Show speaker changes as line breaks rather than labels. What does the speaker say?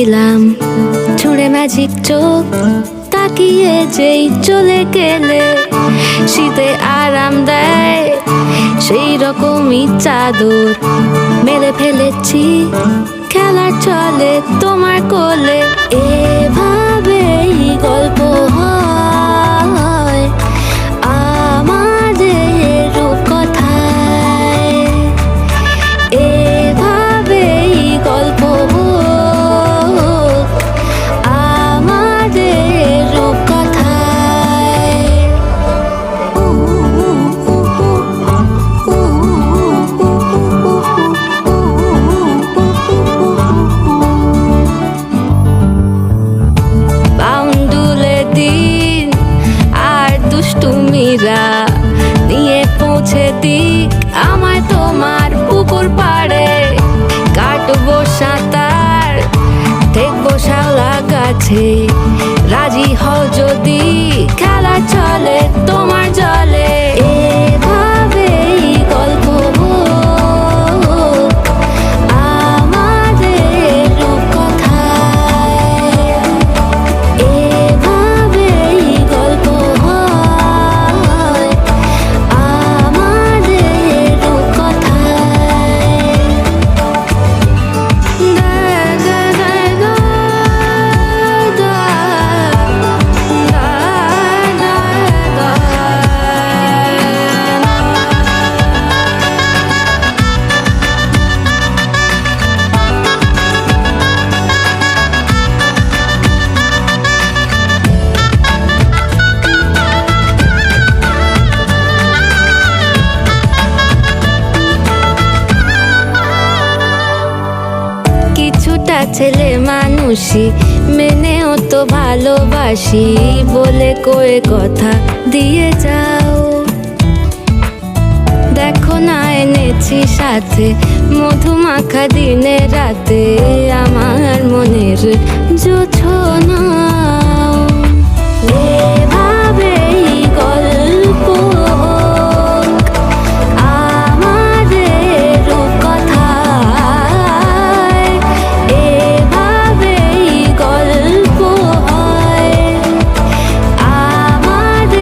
নিলাম ছুঁড়ে ম্যাজিক চোখ, তাকিয়ে যেই চলে গেলে শীতে আরাম দেয় সেই রকমই চাদর মেলে ফেলেছি খেলার চলে তোমার কোলে। এভাবেই গল্প হয় আমাদের রূপকথায়, এভাবেই গল্প হোক আমাদের রূপকথায়। বাউন্ডুলে দিন আর দুষ্টুমিরা নিয়ে পৌঁছে দিক আমায় তোমার পুকুর পাড়ে। কাটবো সাঁতার, দেখবো শাওলা গাছে, রাজি হও যদি খেলা চলে তোমার জলে। এভাবেই গল্প হোক আমাদের রূপকথায়, এভাবেই গল্প হয় আমাদের রূপকথায়। কিছুটা ছেলে মানুষই মেনেও তো ভালোবাসি বলে কয়ে কথা দিয়ে যাও। দেখো না এনেছি সাথে মধুমাখা দিনে রাতে আমার মনের জোছনা।